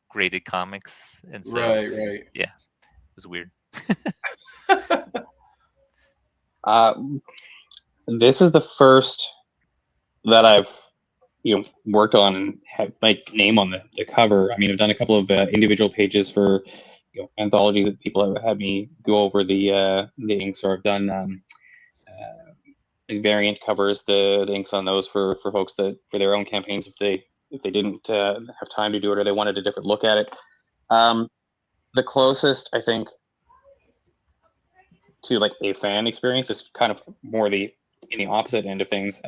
graded comics, and so Right. yeah, it was weird. this is the first that I've worked on and had my name on the cover. I mean, I've done a couple of individual pages for anthologies that people have had me go over the inks, or I've done variant covers, the inks on those for folks that for their own campaigns if they didn't have time to do it or they wanted a different look at it. The closest I think to like a fan experience is kind of more in the opposite end of things.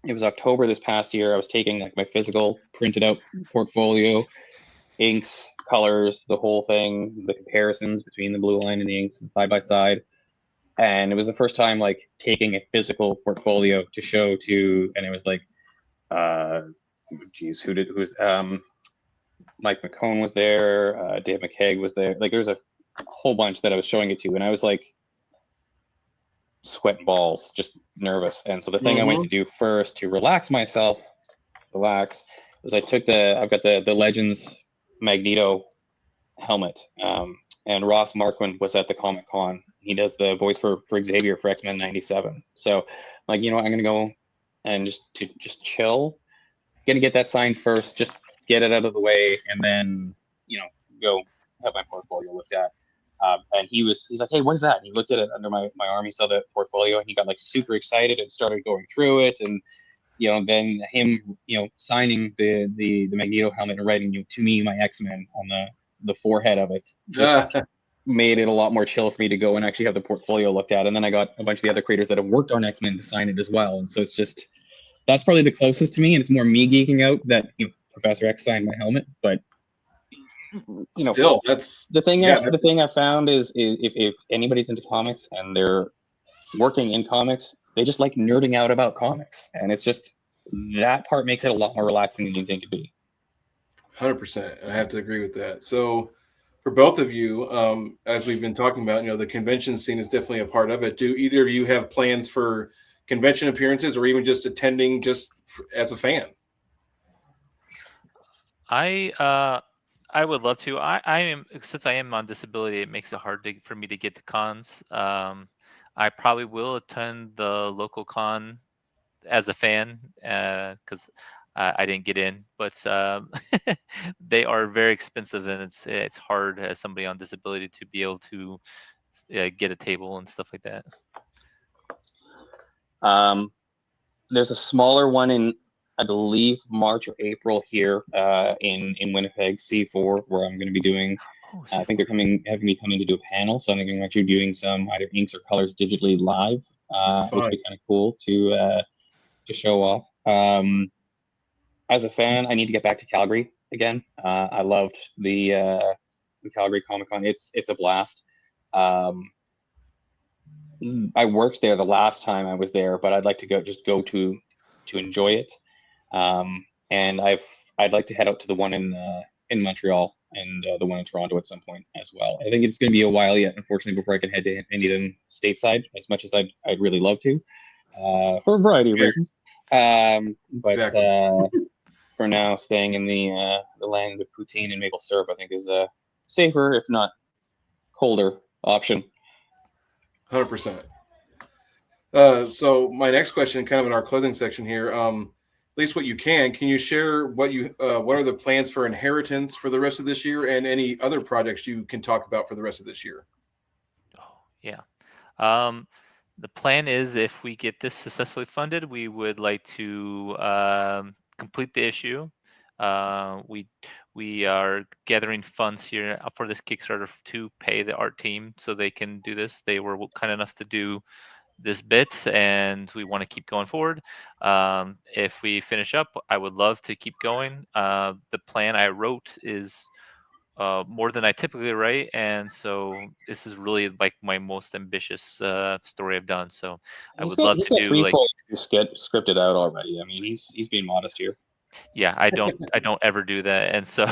It was October this past year. I was taking like my physical printed out portfolio, inks, colors, the whole thing, the comparisons between the blue line and the inks side by side. And it was the first time like taking a physical portfolio to show to, and it was like, geez, who's Mike McCone was there, Dave McKeag was there. Like there was a whole bunch that I was showing it to, and I was like sweating balls, just nervous. And so the thing I went to do first to relax myself, was I took I've got the Legends Magneto helmet, and Ross Markman was at the Comic Con. He does the voice for Xavier for X-Men '97. So like, you know, I'm gonna go and just chill. Gonna get that signed first, just get it out of the way, and then, you know, go have my portfolio looked at. And he's like, hey, what is that? And he looked at it under my arm. He saw the portfolio, and he got like super excited and started going through it. And you know, then him, you know, signing the Magneto helmet and writing, you know, to me, my X-Men on the forehead of it, just made it a lot more chill for me to go and actually have the portfolio looked at. And then I got a bunch of the other creators that have worked on X-Men to sign it as well. And so it's just, that's probably the closest to me, and it's more me geeking out that, you know, Professor X signed my helmet. But you know, still, that's the thing. The thing I found is if anybody's into comics and they're working in comics, they just like nerding out about comics, and it's just, that part makes it a lot more relaxing than you think it'd be. 100%. I have to agree with that. So, for both of you, as we've been talking about, you know, the convention scene is definitely a part of it. Do either of you have plans for convention appearances, or even just attending just as a fan? I would love to. I am, since I am on disability, it makes it hard for me to get to cons. I probably will attend the local con as a fan, because I didn't get in, but they are very expensive, and it's hard as somebody on disability to be able to get a table and stuff like that. There's a smaller one in, I believe, March or April here in Winnipeg, C4, where I'm going to be doing. I think they're having me coming to do a panel, so I think I'm actually doing some either inks or colors digitally live, which would be kind of cool to show off. As a fan, I need to get back to Calgary again. I loved the Calgary Comic Con. It's a blast. I worked there the last time I was there, but I'd like to go to enjoy it. And I'd like to head out to the one in Montreal and the one in Toronto at some point as well. I think it's going to be a while yet, unfortunately, before I can head to any of them stateside, as much as I'd really love to, for a variety of reasons. But exactly. For now, staying in the land of poutine and maple syrup, I think, is a safer, if not colder, option. 100%. So my next question, kind of in our closing section here, at least what you can you share what are the plans for Inheritance for the rest of this year, and any other projects you can talk about for the rest of this year? Oh, yeah. The plan is, if we get this successfully funded, we would like to complete the issue. We are gathering funds here for this Kickstarter to pay the art team so they can do this. They were kind enough to do this bit, and we want to keep going forward. If we finish up, I would love to keep going. The plan I wrote is more than I typically write, and so this is really like my most ambitious story I've done. So I would love to do like scripted out already. I mean, he's being modest here. Yeah, I don't ever do that, and so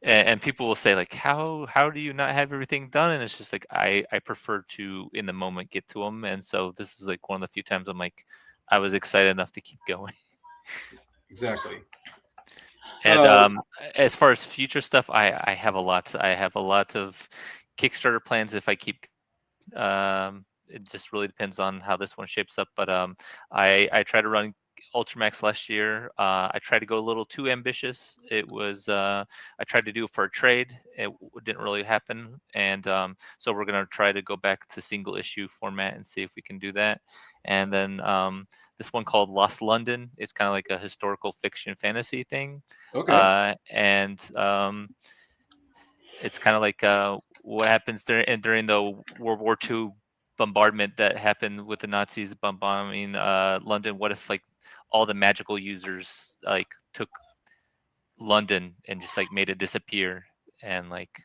and people will say like, how do you not have everything done? And it's just like, I prefer to in the moment get to them, and so this is like one of the few times I'm like, I was excited enough to keep going. Exactly. And as far as future stuff, I have a lot. I have a lot of Kickstarter plans if I keep. It just really depends on how this one shapes up. But I tried to run Ultramax last year. I tried to go a little too ambitious. It was I tried to do it for a trade. It didn't really happen, and so we're gonna try to go back to single issue format and see if we can do that. And then this one called Lost London is kind of like a historical fiction fantasy thing. Okay. And it's kind of like what happens during the World War II bombardment that happened with the Nazis bombing London. What if like all the magical users like took London and just like made it disappear, and like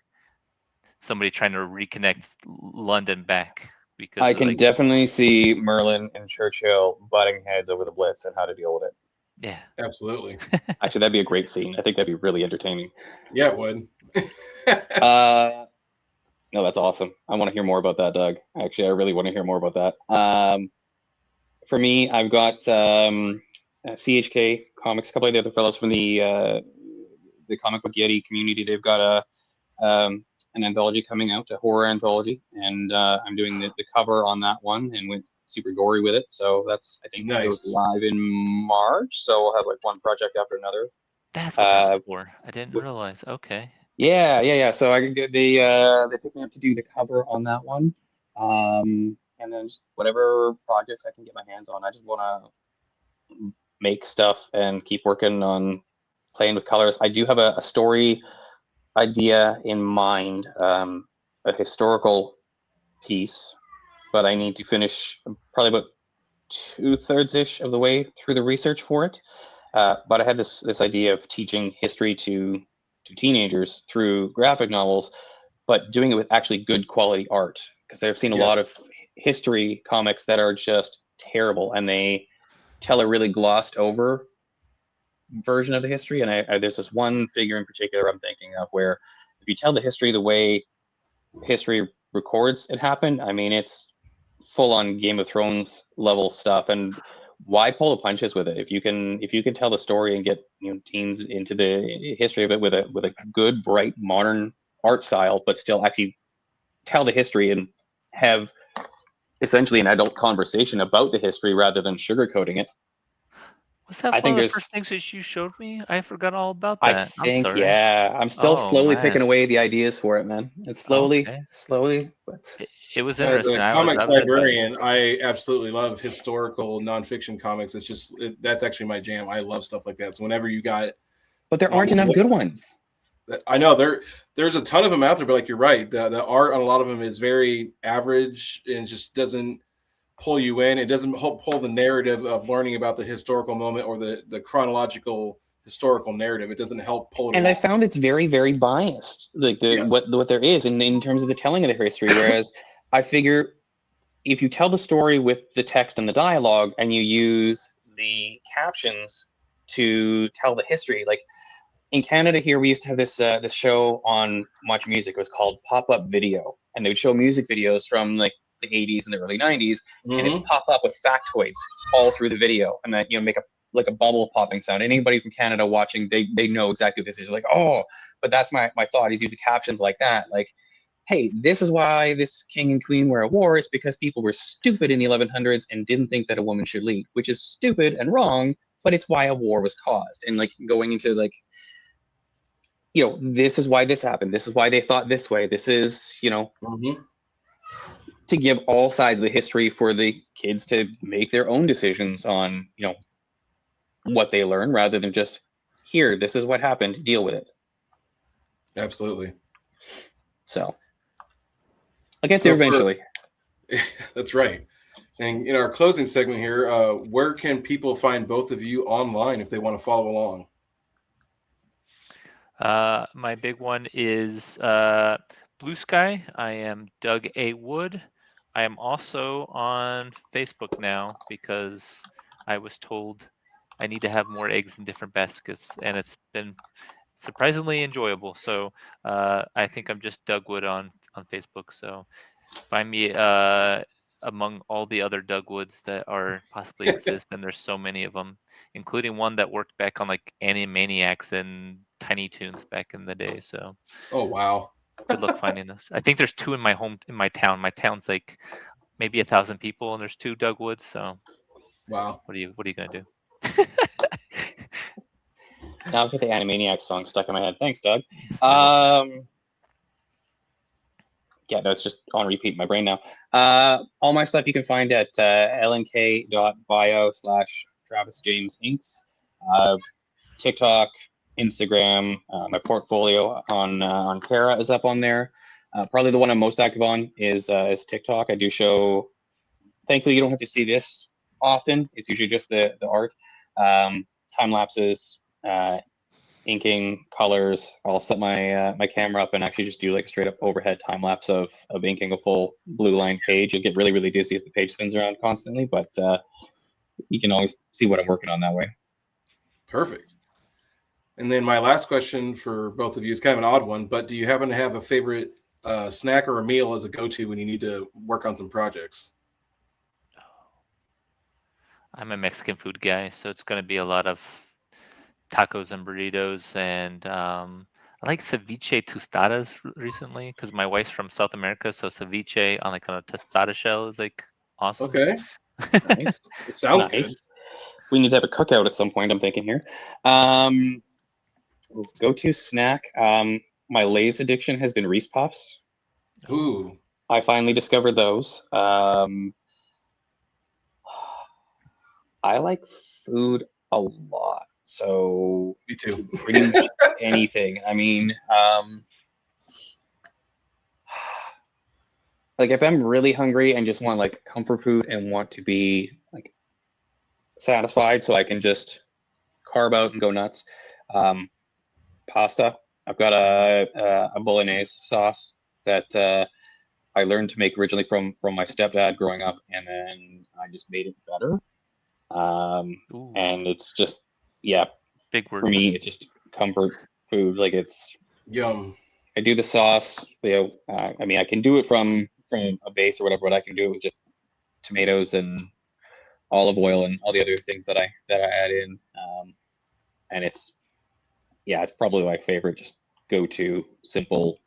somebody trying to reconnect London back because I of, can like, definitely see Merlin and Churchill butting heads over the Blitz and how to deal with it. yeah. Absolutely. Actually, that'd be a great scene. I think that'd be really entertaining. Yeah, it would. No, that's awesome. I want to hear more about that, Doug. Actually, I really want to hear more about that. For me, I've got CHK Comics, a couple of the other fellows from the comic book Yeti community. They've got an anthology coming out, a horror anthology, and I'm doing the cover on that one and went super gory with it. So that's, I think, goes Nice. live in March. So we'll have like one project after another. That's what that was for. I didn't realize. Okay. Yeah. So they picked me up to do the cover on that one, and then just whatever projects I can get my hands on. I just want to make stuff and keep working on playing with colors. I do have a story idea in mind, a historical piece, but I need to finish probably about 2/3 ish of the way through the research for it. But I had this idea of teaching history to teenagers through graphic novels, but doing it with actually good quality art. Because I've seen a lot of history comics that are just terrible, and they tell a really glossed over version of the history. And there's this one figure in particular I'm thinking of where if you tell the history the way history records it happened, I mean, it's full on Game of Thrones level stuff. And why pull the punches with it? If you can tell the story and get teens into the history of it with a good, bright, modern art style, but still actually tell the history and have essentially an adult conversation about the history rather than sugarcoating it. Was that I one think of the there's first things that you showed me? I forgot all about I that. I'm think, sorry. yeah, I'm still Oh, slowly picking man. away the ideas for it, man. It's Okay. slowly, but It was As interesting. a I comics read that. librarian, I absolutely love historical nonfiction comics. It's just that's actually my jam. I love stuff like that. So whenever you got, but there aren't enough good ones. I know there's a ton of them out there, but like you're right, the art on a lot of them is very average and just doesn't pull you in. It doesn't pull the narrative of learning about the historical moment or the chronological historical narrative. It doesn't help pull it And along. I found it's very, very biased, like what there is in terms of the telling of the history. Whereas I figure if you tell the story with the text and the dialogue, and you use the captions to tell the history, like in Canada here, we used to have this show on Much Music. It was called Pop Up Video, and they would show music videos from like the 80s and the early 90s, and it would pop up with factoids all through the video, and that make a bubble popping sound. Anybody from Canada watching, they know exactly what this is. Like, oh, but that's my thought. He's using captions like that, like, hey, this is why this king and queen were at war. It's because people were stupid in the 1100s and didn't think that a woman should lead, which is stupid and wrong, but it's why a war was caused. And like going into like, this is why this happened. This is why they thought this way. This is, to give all sides of the history for the kids to make their own decisions on, what they learn rather than just, here, this is what happened, deal with it. Absolutely. So I'll get there eventually. That's right. And in our closing segment here, where can people find both of you online if they want to follow along? My big one is Blue Sky. I am Doug A. Wood. I am also on Facebook now because I was told I need to have more eggs in different baskets, and it's been surprisingly enjoyable. So I think I'm just Doug Wood on Facebook. So find me among all the other Doug Woods that are possibly exist, and there's so many of them, including one that worked back on like Animaniacs and Tiny Toons back in the day. So oh wow, good luck finding us. I think there's two in my town. My town's like maybe 1,000 people, and there's 2 Doug Woods. So wow, what are you gonna do? Now I've got the Animaniacs song stuck in my head. Thanks, Doug. Yeah, no, it's just on repeat in my brain now. All my stuff you can find at lnk.bio/Travis James Inks. TikTok, Instagram, my portfolio on Kara is up on there. Probably the one I'm most active on is TikTok. I do show. Thankfully, you don't have to see this often. It's usually just the art, time lapses, inking, colors. I'll set my my camera up and actually just do like straight up overhead time lapse of inking a full blue line page. You'll get really, really dizzy as the page spins around constantly, but you can always see what I'm working on that way. Perfect. And then my last question for both of you is kind of an odd one, but do you happen to have a favorite snack or a meal as a go-to when you need to work on some projects? I'm a Mexican food guy, so it's going to be a lot of tacos and burritos, and I like ceviche tostadas recently because my wife's from South America, so ceviche on like on a tostada shell is like awesome. Okay. Nice. It sounds Nice. good. We need to have a cookout at some point, I'm thinking here. Go-to snack. My Lay's addiction has been Reese Puffs. Ooh. I finally discovered those. I like food a lot, so Me too. pretty much anything. I mean, like if I'm really hungry and just want like comfort food and want to be like satisfied, so I can just carb out and go nuts. Pasta. I've got a bolognese sauce that I learned to make originally from my stepdad growing up, and then I just made it better. And it's just, yeah, big words for me, it's just comfort food. Like it's Yum. I do the sauce. You know, I mean, I can do it from a base or whatever, but I can do it with just tomatoes and olive oil and all the other things that I add in. And it's probably my favorite, just go-to simple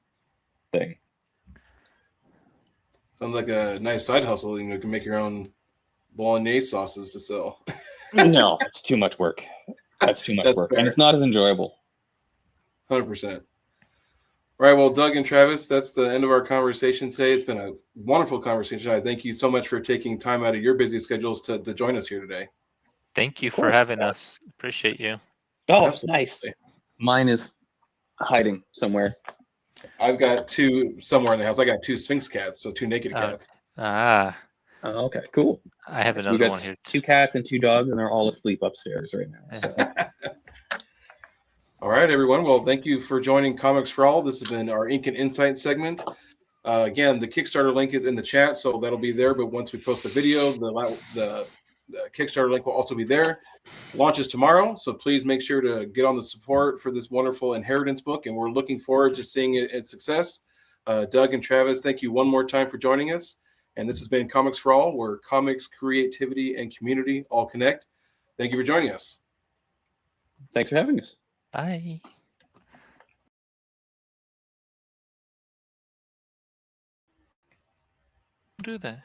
thing. Sounds like a nice side hustle. You can make your own bolognese sauces to sell. No, it's too much work. That's too much That's work, fair. and it's not as enjoyable. 100%. All right. Well, Doug and Travis, that's the end of our conversation today. It's been a wonderful conversation. I thank you so much for taking time out of your busy schedules to join us here today. Thank you Of for course. having us. Appreciate you. Oh, Absolutely. nice. Mine is hiding somewhere. I've got two somewhere in the house. I got two Sphinx cats, so two naked cats. Ah, Oh, okay, cool. I have So we've another got one here. two cats and two dogs, and they're all asleep upstairs right now. So. All right, everyone. Well, thank you for joining Comics for All. This has been our Ink and Insight segment. Again, the Kickstarter link is in the chat, so that'll be there. But once we post the video, the Kickstarter link will also be there. Launches tomorrow, so please make sure to get on the support for this wonderful inheritance book, and we're looking forward to seeing it its success. Doug and Travis, thank you one more time for joining us. And this has been Comics for All, where comics, creativity, and community all connect. Thank you for joining us. Thanks for having us. Bye. Do that.